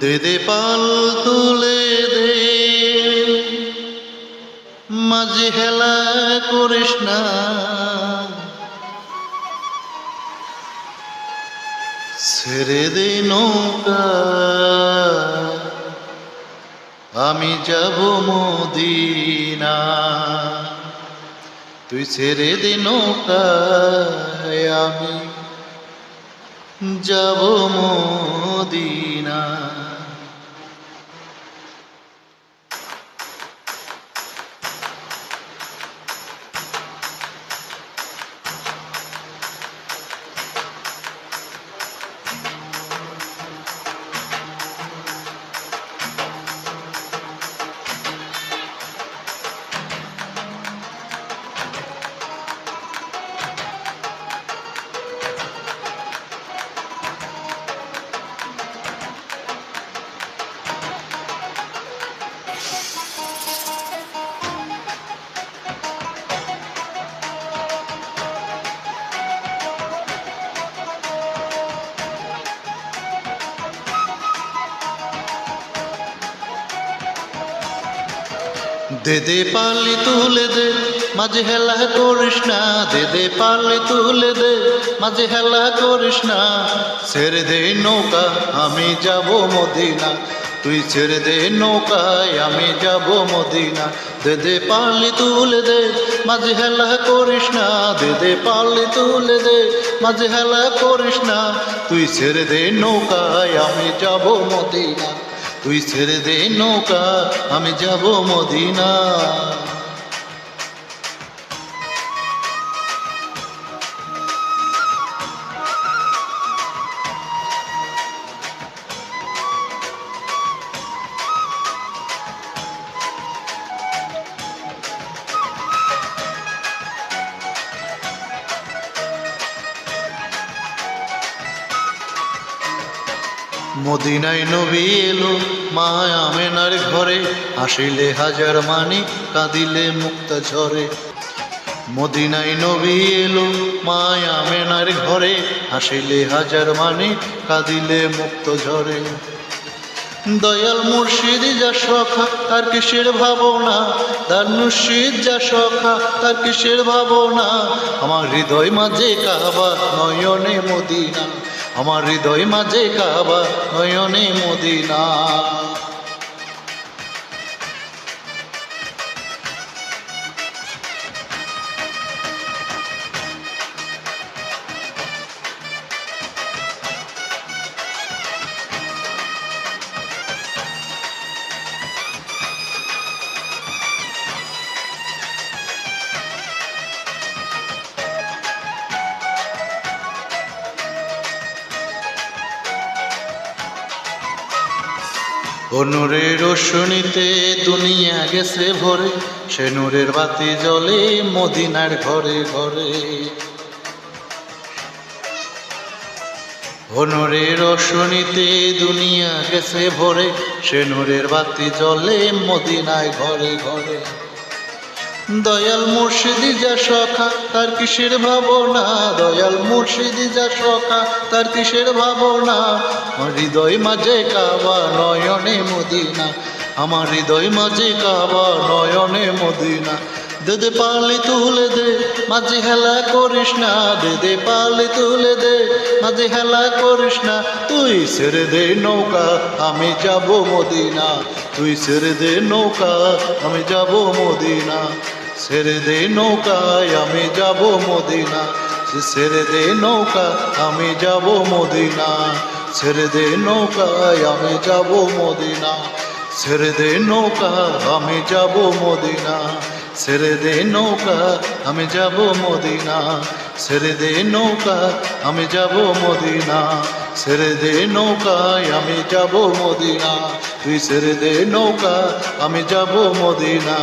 দে দে পাল তুলে দে, মাঝে হেলা করিস না, ছেড়ে দে নৌকা আমি যাব মদিনা। তুই ছেড়ে দে নৌকা আমি যাব মদিনা। দে দে পাল্লি তুলে দে, মাঝে হেলা করিস না, দে দে পাল্লি তুলে দে, মাঝে হেলা করিস না, ছেড়ে দে নৌকা আমি যাব মদিনা। তুই ছেড়ে দে নৌকায় আমি যাব মদিনা। দে দে পাল্লি তুলে দে, মাঝে হেলা করিস না, দে দে পাল্লি তুলে দে, মাঝে হেলা করিস না, তুই ছেড়ে দে নৌকায় আমি যাব মদিনা। তুই ছেড়ে দে নৌকা আমি যাব মদিনা। মদিনায় নবী এলো মা আমেনার ঘরে, হাসিলে হাজার মানি কাঁদিলে মুক্তা ঝরে। মদিনায় নবী এলো মা আমেনার ঘরে, হাসিলে হাজার মানি কাঁদিলে মুক্ত ঝরে। দয়াল মুর্শিদ যা সখা তার কিসের ভাবনা, তার মুর্শিদ যা সখা তার কিসের ভাবনা। আমার হৃদয় মাঝে কাবা নয়নে মদিনা, আমার হৃদয় মাঝে কাবা নয়নে মদিনা। ও নূরের রোশনীতে দুনিয়া গেছে ভরে, সে নূরের বাতি জ্বলে মদিনার ঘরে ঘরে। ও নূরের রোশনীতে দুনিয়া গেছে ভরে, সে নূরের বাতি জ্বলে মদিনায় ঘরে ঘরে। দয়াল মুর্শিদি যা সখা তার কিসের ভাবনা, দয়াল মুর্শিদি যা সখা তার কিসের ভাবনা। আমার হৃদয় মাঝে কাবা নয়নে মদিনা, আমার হৃদয় মাঝে কাবা নয়নে মদিনা। দে দে পাল্লি তুলে দে, মাঝে হেলা করিস না, দে দে পাল্লি তুলে দে, মাঝে হেলা করিস না, তুই ছেড়ে দে নৌকা আমি যাব মদিনা। তুই ছেড়ে দে নৌকা আমি যাব মদিনা। ছেড়ে দে নৌকায় আমি যাব মদিনা, ছেড়ে দে নৌকা আমি যাব মদিনা। ছেড়ে দে নৌকায় আমি যাব মদিনা, ছেড়ে দে নৌকা আমি যাব মদিনা। ছেড়ে দে নৌকা আমি যাব মদিনা, ছেড়ে দে নৌকা আমি যাব মদিনা, ছেড়ে দে নৌকায় আমি যাব মদিনা, তুই ছেড়ে দে নৌকা আমি যাব মদিনা।